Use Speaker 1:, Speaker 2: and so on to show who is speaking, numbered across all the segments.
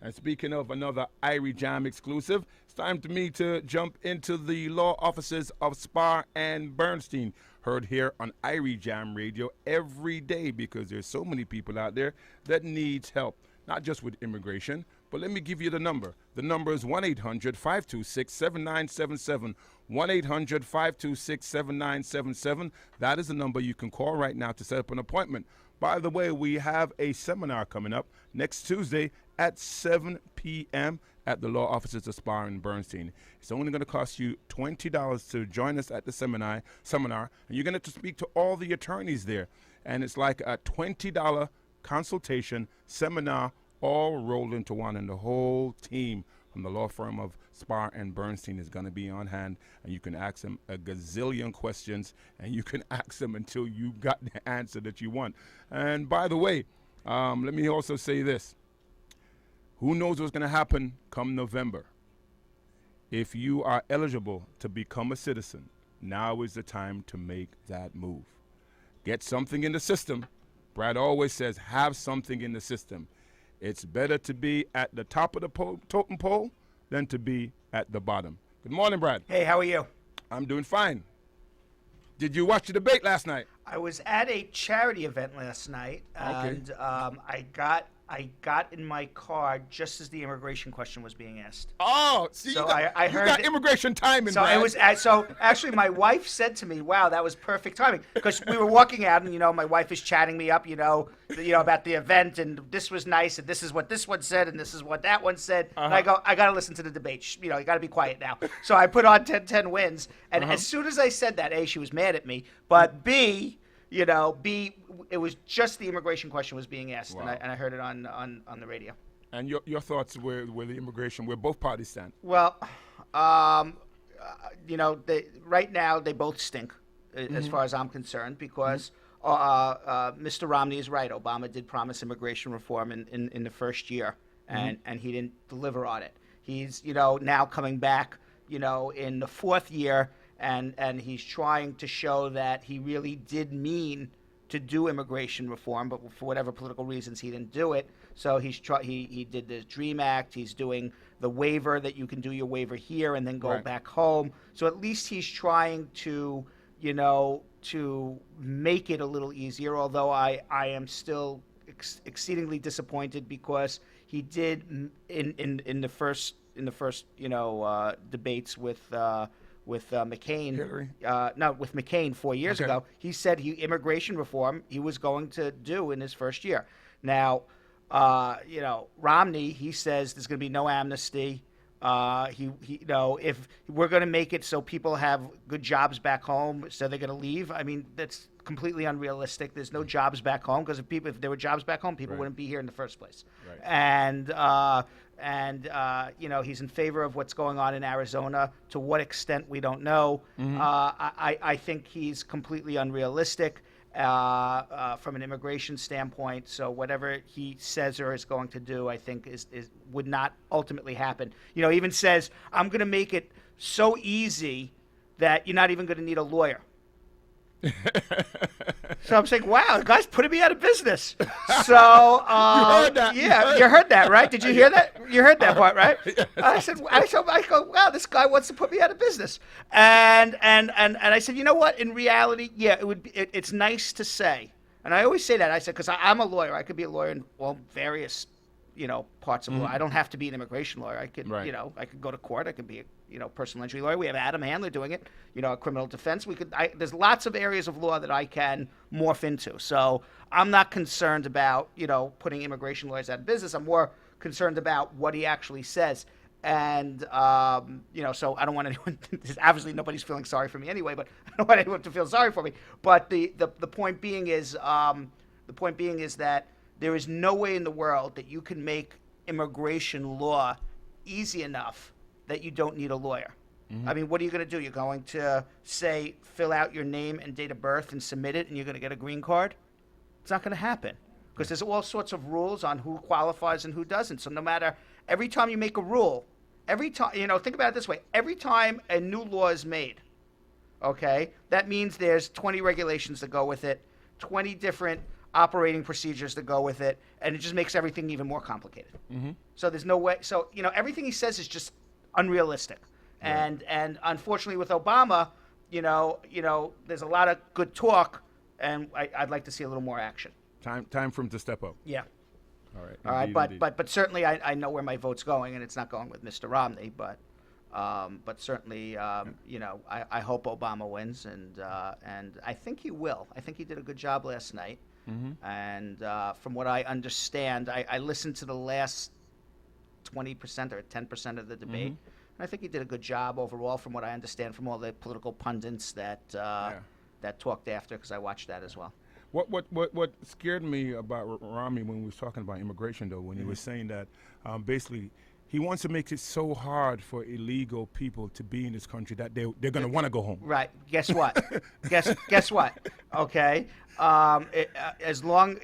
Speaker 1: And speaking of another Irie Jam exclusive, it's time for me to jump into the law offices of Spar and Bernstein. Heard here on Irie Jam Radio every day because there's so many people out there that needs help, not just with immigration, but let me give you the number. The number is 1-800-526-7977. 1-800-526-7977. That is the number you can call right now to set up an appointment. By the way, we have a seminar coming up next Tuesday at 7 p.m. at the law offices of Spar and Bernstein. It's only going to cost you $20 to join us at the seminar, and you're going to speak to all the attorneys there. And it's like a $20 consultation seminar all rolled into one, and the whole team from the law firm of Spar and Bernstein is going to be on hand, and you can ask them a gazillion questions, and you can ask them until you got the answer that you want. And by the way, let me also say this. Who knows what's going to happen come November? If you are eligible to become a citizen, now is the time to make that move. Get something in the system. Brad always says, have something in the system. It's better to be at the top of the totem pole than to be at the bottom. Good morning, Brad.
Speaker 2: Hey, how are you?
Speaker 1: I'm doing fine. Did you watch the debate last night?
Speaker 2: I was at a charity event last night, and I got in my car just as the immigration question was being asked.
Speaker 1: Oh, see,
Speaker 2: so
Speaker 1: you got immigration timing,
Speaker 2: so
Speaker 1: Brad.
Speaker 2: it was so actually my wife said to me, "Wow, that was perfect timing," because we were walking out, and my wife is chatting me up, about the event, and this was nice, and this is what this one said, and this is what that one said. And I go, I got to listen to the debate. You got to be quiet now. So I put on 10 wins, and as soon as I said that, A, she was mad at me, but B, B, it was just the immigration question was being asked,
Speaker 1: Wow.
Speaker 2: and I heard it on the radio.
Speaker 1: And your thoughts where the immigration, where both parties stand?
Speaker 2: Well, right now they both stink, as far as I'm concerned, because Mr. Romney is right. Obama did promise immigration reform in the first year, and he didn't deliver on it. He's now coming back, in the fourth year. And he's trying to show that he really did mean to do immigration reform, but for whatever political reasons, he didn't do it. So he did the DREAM Act. He's doing the waiver that you can do your waiver here and then go back home. So at least he's trying to, to make it a little easier. Although I am still exceedingly disappointed because he did in the first debates with McCain, with McCain 4 years ago, he said immigration reform he was going to do in his first year. Now, Romney, he says there's going to be no amnesty. If we're going to make it so people have good jobs back home, so they're going to leave. I mean, that's completely unrealistic. There's no jobs back home because if there were jobs back home, people wouldn't be here in the first place. Right. And he's in favor of what's going on in Arizona. To what extent, we don't know. I think he's completely unrealistic from an immigration standpoint. So whatever he says or is going to do, I think would not ultimately happen. He even says, I'm going to make it so easy that you're not even going to need a lawyer. So I'm saying, wow, the guy's putting me out of business. So
Speaker 1: you heard that.
Speaker 2: Yeah, you heard that, right? Did you hear that? You heard that part, right? I go, wow, this guy wants to put me out of business. And I said, you know what? In reality, yeah, it's nice to say. And I always say that. I said, because I'm a lawyer. I could be a lawyer in various parts of law. I don't have to be an immigration lawyer. I could, I could go to court. I could be a, personal injury lawyer. We have Adam Handler doing it, a criminal defense. There's lots of areas of law that I can morph into. So I'm not concerned about, putting immigration lawyers out of business. I'm more concerned about what he actually says. And, so I don't want anyone, obviously nobody's feeling sorry for me anyway, but I don't want anyone to feel sorry for me. But the point being is, that there is no way in the world that you can make immigration law easy enough that you don't need a lawyer. I mean, what are you going to do? You're going to say, fill out your name and date of birth and submit it, and you're going to get a green card? It's not going to happen because there's all sorts of rules on who qualifies and who doesn't. So no matter, every time you make a rule, think about it this way. Every time a new law is made, okay, that means there's 20 regulations that go with it, 20 different operating procedures that go with it, and it just makes everything even more complicated.
Speaker 1: Mm-hmm.
Speaker 2: So there's no way. So everything he says is just unrealistic, and unfortunately with Obama, there's a lot of good talk, and I'd like to see a little more action.
Speaker 1: Time for him to step up.
Speaker 2: Yeah.
Speaker 1: All right.
Speaker 2: All right,
Speaker 1: Indeed.
Speaker 2: but certainly I know where my vote's going, and it's not going with Mr. Romney, but certainly I hope Obama wins, and I think he will. I think he did a good job last night, and from what I understand, I listened to the last 20% or 10% of the debate, and I think he did a good job overall, from what I understand from all the political pundits that talked after, because I watched that as well.
Speaker 1: What scared me about Romney when we was talking about immigration, though, when he was saying that basically he wants to make it so hard for illegal people to be in this country that they're going to want to go home.
Speaker 2: Right. Guess what? guess what? Okay. As long,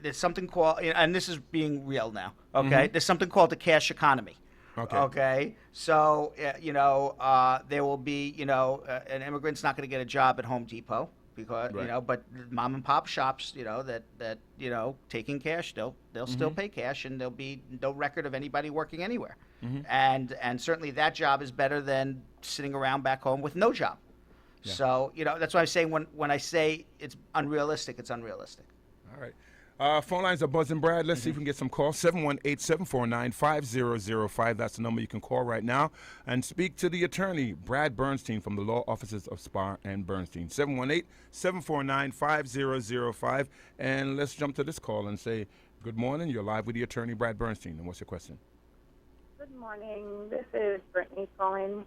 Speaker 2: there's something called, and this is being real now. Okay. There's something called the cash economy.
Speaker 1: Okay.
Speaker 2: Okay. So there will be an immigrant's not going to get a job at Home Depot. Because but mom and pop shops, that taking cash, they'll still pay cash, and there'll be no record of anybody working anywhere, and certainly that job is better than sitting around back home with no job. Yeah. So that's why I'm saying when I say it's unrealistic, it's unrealistic.
Speaker 1: All right. Phone lines are buzzing, Brad. Let's see if we can get some calls. 718-749-5005. That's the number you can call right now and speak to the attorney, Brad Bernstein, from the law offices of Spar and Bernstein. 718-749-5005. And let's jump to this call and say, good morning. You're live with the attorney, Brad Bernstein. And what's your question?
Speaker 3: Good morning. This is Brittany calling.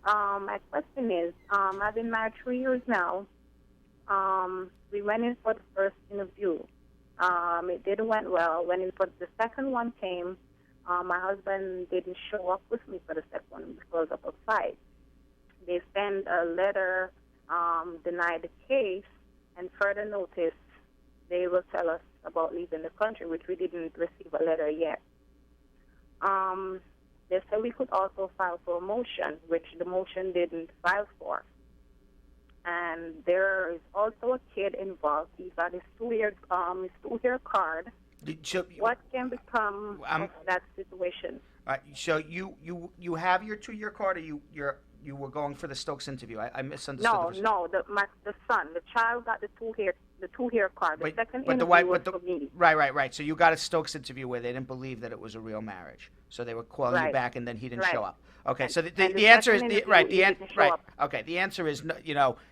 Speaker 3: My question is, I've been married 3 years now. We went in for the first interview. It didn't went well. When the second one came, my husband didn't show up with me for the second one because of a fight. They sent a letter, denied the case, and further notice they will tell us about leaving the country, which we didn't receive a letter yet. They said we could also file for a motion, which the motion didn't file for. And there is also a kid involved. He's got his two-year card. What can become of that situation?
Speaker 2: So you have your 2-year card, or you were going for the Stokes interview? I misunderstood.
Speaker 3: No. The son, the child got the two-year card. The second interview was for me.
Speaker 2: Right. So you got a Stokes interview where they didn't believe that it was a real marriage. So they were calling you back, and then he didn't show up. Okay, so the answer is Okay, the answer is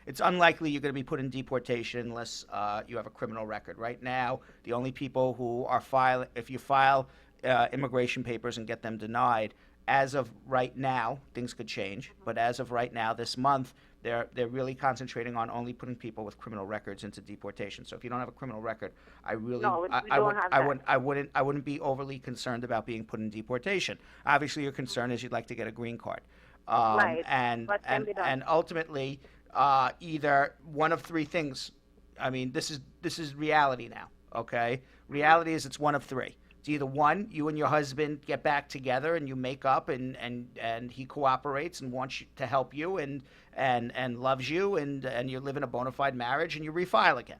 Speaker 2: it's unlikely you're going to be put in deportation unless you have a criminal record. Right now, the only people who are if you file immigration papers and get them denied, as of right now, things could change. But as of right now, this month, they're really concentrating on only putting people with criminal records into deportation. So if you don't have a criminal record, I wouldn't be overly concerned about being put in deportation. Obviously, your concern is you'd like to get a green card, and ultimately, either one of three things. I mean, this is reality now. Okay, reality is it's one of three. It's either one, you and your husband get back together and you make up, and he cooperates and wants to help you and loves you, and you live in a bona fide marriage and you refile again.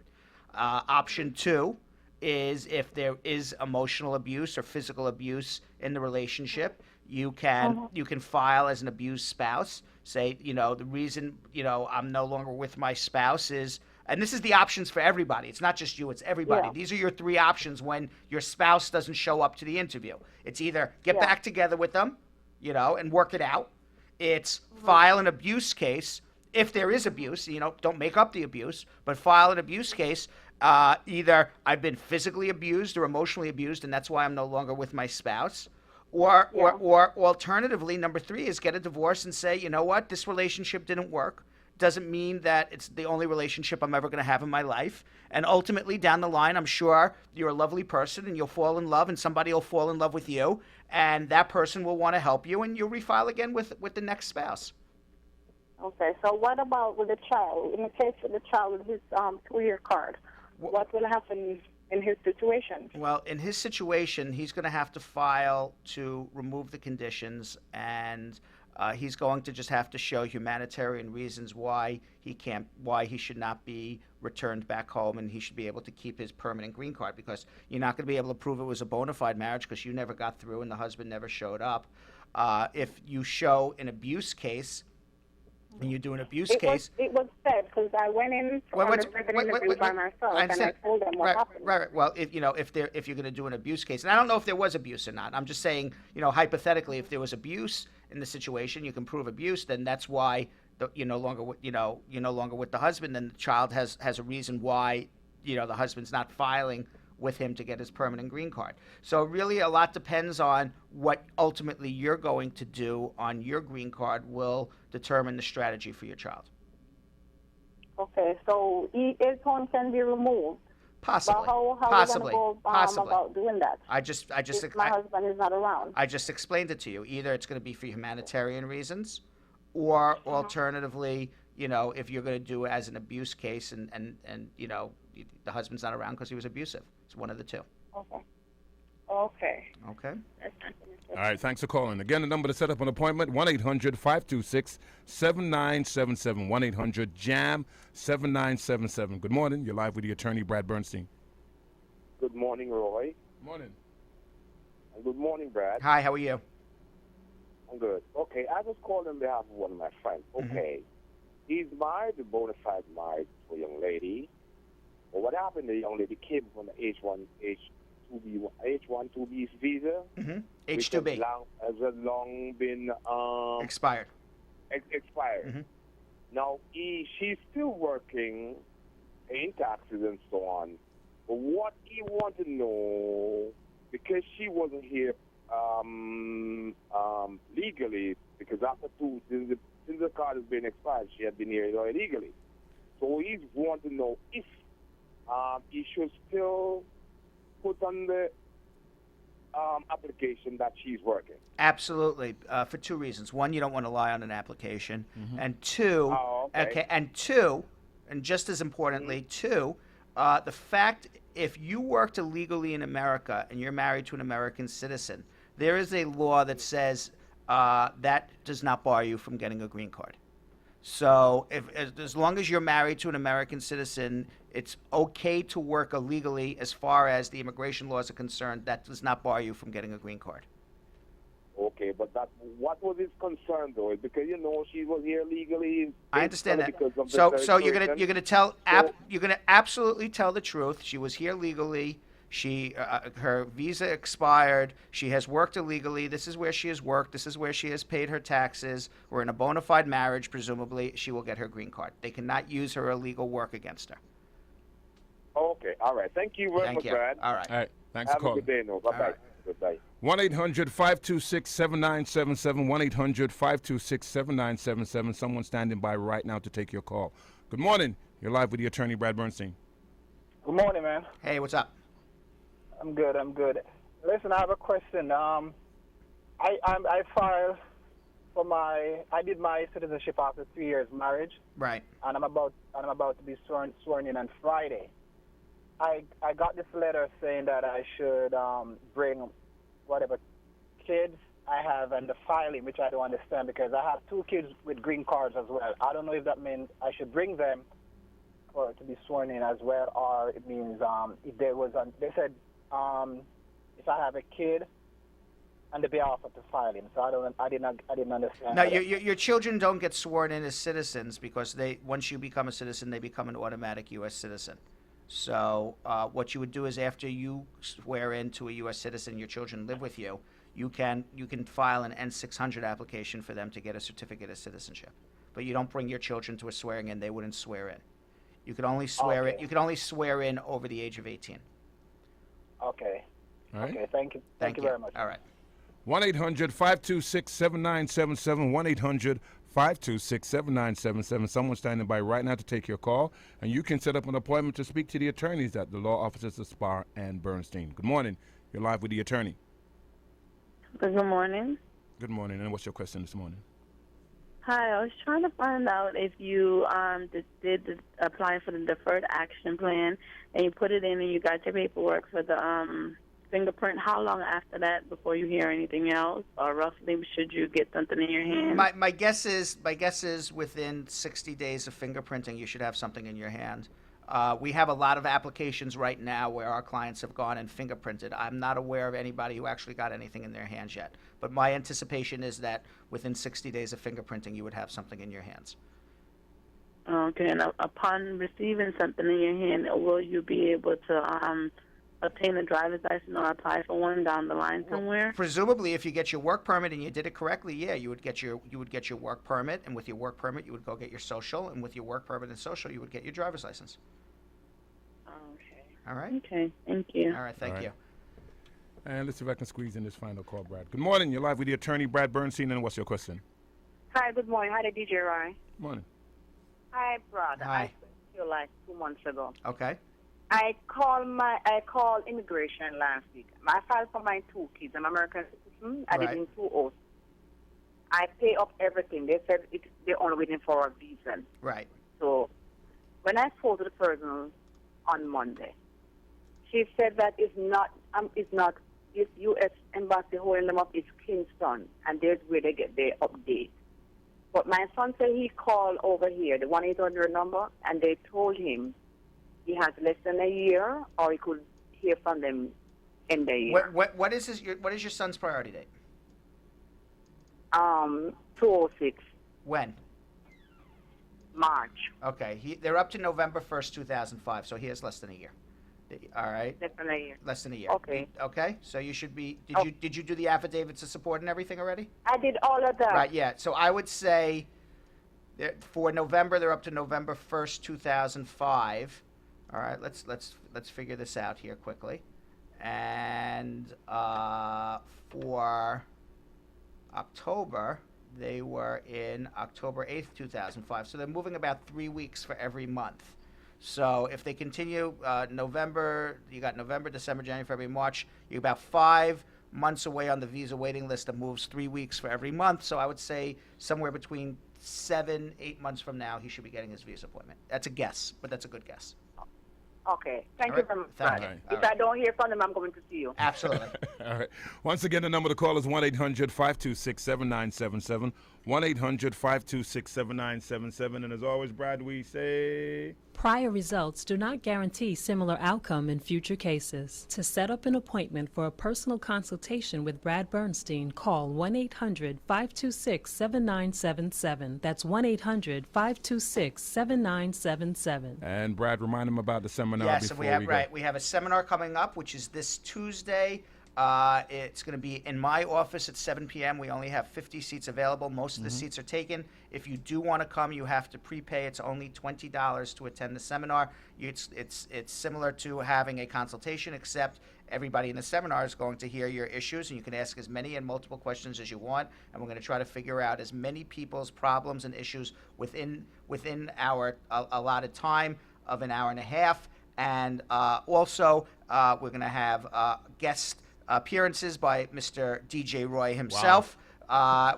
Speaker 2: Option two is if there is emotional abuse or physical abuse in the relationship, you can file as an abused spouse. Say, the reason I'm no longer with my spouse is. And this is the options for everybody. It's not just you, it's everybody. Yeah. These are your three options when your spouse doesn't show up to the interview. It's either get back together with them, and work it out. It's file an abuse case. If there is abuse, don't make up the abuse, but file an abuse case. Either I've been physically abused or emotionally abused, and that's why I'm no longer with my spouse. Or alternatively, number three is get a divorce and say, you know what, this relationship didn't work. Doesn't mean that it's the only relationship I'm ever going to have in my life. And ultimately, down the line, I'm sure you're a lovely person and you'll fall in love and somebody will fall in love with you. And that person will want to help you and you'll refile again with the next spouse.
Speaker 3: Okay, so what about with the child? In the case of the child with his 2-year card, what will happen in his situation?
Speaker 2: Well, in his situation, he's going to have to file to remove the conditions and He's going to just have to show humanitarian reasons why he should not be returned back home, and he should be able to keep his permanent green card, because you're not going to be able to prove it was a bona fide marriage because you never got through and the husband never showed up. If you show an abuse case, and you do an abuse case.
Speaker 3: It was said, because I went in on the written interview by myself, and I told them what happened.
Speaker 2: Right. Well, if you're going to do an abuse case, and I don't know if there was abuse or not. I'm just saying, hypothetically, if there was abuse in the situation, you can prove abuse. Then that's why you're no longer with the husband. Then the child has a reason why the husband's not filing with him to get his permanent green card. So really a lot depends on what ultimately you're going to do on your green card will determine the strategy for your child.
Speaker 3: Okay, so his home can be removed.
Speaker 2: Possibly.
Speaker 3: But how
Speaker 2: Possibly.
Speaker 3: are we going to go about doing that? If my husband is not around.
Speaker 2: I just explained it to you. Either it's going to be for humanitarian reasons, or alternatively, if you're going to do it as an abuse case and the husband's not around because he was abusive. It's one of the two.
Speaker 3: Okay.
Speaker 2: Okay.
Speaker 1: All right, thanks for calling. Again, the number to set up an appointment, 1-800-526-7977, 1-800-JAM-7977. Good morning. You're live with the attorney, Brad Bernstein.
Speaker 4: Good morning, Roy.
Speaker 1: Morning.
Speaker 4: And good morning, Brad.
Speaker 2: Hi, how are you?
Speaker 4: I'm good. Okay, I was calling on behalf of one of my friends. Okay, he's married, a bona fide married to a young lady. But what happened, the young lady came from the H1-2B visa.
Speaker 2: H2B.
Speaker 4: Has long been
Speaker 2: expired.
Speaker 4: Expired. Now, she's still working, paying taxes and so on. But what he wants to know, because she wasn't here legally, because after since the card has been expired, she had been here illegally. So he's wanting to know if he should still put on the application that she's working.
Speaker 2: Absolutely, for two reasons. One, you don't want to lie on an application, and two, and just as importantly, the fact if you worked illegally in America and you're married to an American citizen, there is a law that says that does not bar you from getting a green card. So as long as you're married to an American citizen, it's okay to work illegally as far as the immigration laws are concerned. That does not bar you from getting a green card.
Speaker 4: Okay, but what was his concern though? Because she was here legally.
Speaker 2: I understand that.
Speaker 4: So
Speaker 2: you're gonna absolutely tell the truth. She was here legally. Her visa expired. She has worked illegally. This is where she has worked. This is where she has paid her taxes. We're in a bona fide marriage. Presumably, she will get her green card. They cannot use her illegal work against her.
Speaker 4: Okay, all right. Thank you very much, Brad.
Speaker 2: All right.
Speaker 1: All right, thanks for calling.
Speaker 4: Have a good day, no. Bye-bye.
Speaker 2: Right.
Speaker 4: Goodbye.
Speaker 1: 1-800-526-7977, 1-800-526-7977. Someone standing by right now to take your call. Good morning. You're live with the attorney, Brad Bernstein.
Speaker 5: Good morning, man.
Speaker 2: Hey, what's up?
Speaker 5: I'm good. Listen, I have a question. I filed for I did my citizenship after 3 years marriage.
Speaker 2: Right.
Speaker 5: And I'm about to be sworn in on Friday. I got this letter saying that I should bring whatever kids I have and the filing, which I don't understand because I have 2 kids with green cards as well. I don't know if that means I should bring them or to be sworn in as well, or it means if there was they said if I have a kid and the behalf of the filing. So I didn't understand.
Speaker 2: No, your children don't get sworn in as citizens because once you become a citizen, they become an automatic U.S. citizen. So what you would do is after you swear in to a U.S. citizen, your children live with you. You can file an N-600 application for them to get a certificate of citizenship. But you don't bring your children to a swearing in; they wouldn't swear in. You could only swear it. You could only swear in over the age of 18.
Speaker 5: Okay.
Speaker 1: All right.
Speaker 5: Okay. Thank you. Thank you very much.
Speaker 2: All right.
Speaker 1: 1-800-526-7977, 1-800-526-7977. Someone standing by right now to take your call, and you can set up an appointment to speak to the attorneys at the law offices of Spar and Bernstein. Good morning. You're live with the attorney.
Speaker 3: Good morning.
Speaker 1: Good morning, and what's your question this morning?
Speaker 3: Hi, I was trying to find out if you did apply for the deferred action plan and you put it in and you got your paperwork for the
Speaker 6: fingerprint, how long after that before you hear anything else, or roughly should you get something in your hand?
Speaker 2: My guess is within 60 days of fingerprinting, you should have something in your hand. We have a lot of applications right now where our clients have gone and fingerprinted. I'm not aware of anybody who actually got anything in their hands yet. But my anticipation is that within 60 days of fingerprinting, you would have something in your hands.
Speaker 6: Okay, and upon receiving something in your hand, will you be able to obtain a driver's license or apply for one down the line somewhere?
Speaker 2: Presumably, if you get your work permit and you did it correctly, yeah, you would get your work permit, and with your work permit, you would go get your social, and with your work permit and social, you would get your driver's license.
Speaker 6: Okay.
Speaker 2: All right.
Speaker 6: Okay. Thank you.
Speaker 2: All right. Thank you.
Speaker 1: And let's see if I can squeeze in this final call, Brad. Good morning. You're live with the attorney, Brad Bernstein, and what's your question?
Speaker 3: Hi, good morning. Hi, DJ Roy.
Speaker 1: Good morning.
Speaker 3: Hi, brother.
Speaker 2: Hi.
Speaker 3: I spoke to you like 2 months ago.
Speaker 2: Okay.
Speaker 3: I called immigration last week. I filed for my 2 kids. I'm American citizen. I
Speaker 2: Right.
Speaker 3: did in 2 oaths. I pay up everything. They said they're only waiting for a visa.
Speaker 2: Right.
Speaker 3: So when I spoke to the person on Monday, she said that it's not this U.S. embassy holding them up is Kingston, and there's where they get their update. But my son said he called over here, the 1-800 number, and they told him he has less than a year, or he could hear from them in the year.
Speaker 2: What is your son's priority date?
Speaker 3: 206
Speaker 2: When?
Speaker 3: March.
Speaker 2: Okay. They're up to November 1st, 2005, so he has less than a year. All right.
Speaker 3: Less than a year.
Speaker 2: Less than a year.
Speaker 3: Okay.
Speaker 2: Okay. So you should be.
Speaker 3: Oh.
Speaker 2: Did you do the affidavits of support and everything already?
Speaker 3: I did all of that.
Speaker 2: Right. Yeah. So I would say, for November, they're up to November 1st, 2005. All right. Let's figure this out here quickly, and for October, they were in October 8th, 2005. So they're moving about 3 weeks for every month. So if they continue November, you got November, December, January, February, March, you're about 5 months away on the visa waiting list that moves 3 weeks for every month. So I would say somewhere between 7-8 months from now, he should be getting his visa appointment. That's a guess, but that's a good guess.
Speaker 3: Okay. Thank
Speaker 2: All
Speaker 3: you
Speaker 2: right.
Speaker 3: very much.
Speaker 2: Thank
Speaker 1: you.
Speaker 3: If I don't hear from them, I'm going to see you.
Speaker 2: Absolutely.
Speaker 1: All right. Once again, the number to call is 1-800-526-7977. 1-800-526-7977. And as always, Brad, we say...
Speaker 7: Prior results do not guarantee similar outcome in future cases. To set up an appointment for a personal consultation with Brad Bernstein, call 1-800-526-7977. That's 1-800-526-7977.
Speaker 1: And Brad, remind them about the seminar
Speaker 2: Yes,
Speaker 1: before
Speaker 2: we have
Speaker 1: go.
Speaker 2: right. We have a seminar coming up, which is this Tuesday. It's going to be in my office at 7 p.m. We only have 50 seats available. Most of the seats are taken. If you do want to come, you have to prepay. It's only $20 to attend the seminar. It's similar to having a consultation, except everybody in the seminar is going to hear your issues, and you can ask as many and multiple questions as you want. And we're going to try to figure out as many people's problems and issues within our allotted time of an hour and a half. And also, we're going to have guest appearances by Mr. DJ Roy himself.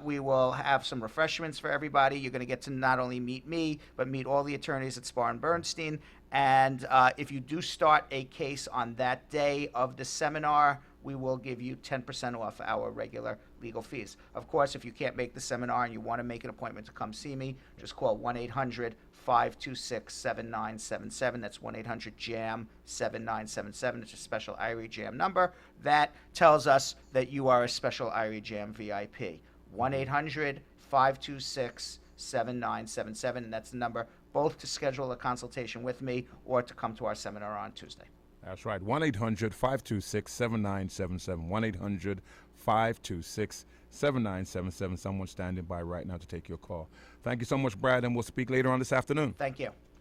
Speaker 2: We will have some refreshments for everybody. You're going to get to not only meet me, but meet all the attorneys at Spar and Bernstein. And if you do start a case on that day of the seminar, we will give you 10% off our regular legal fees. Of course, if you can't make the seminar and you want to make an appointment to come see me, just call 1-800-526-7977. That's 1-800-JAM-7977. It's a special IRE Jam number that tells us that you are a special IRE Jam VIP. 1-800-526-7977. And that's the number both to schedule a consultation with me or to come to our seminar on Tuesday.
Speaker 1: That's right. 1-800-526-7977. 1-800-526-7977. Someone standing by right now to take your call. Thank you so much, Brad, and we'll speak later on this afternoon.
Speaker 2: Thank you.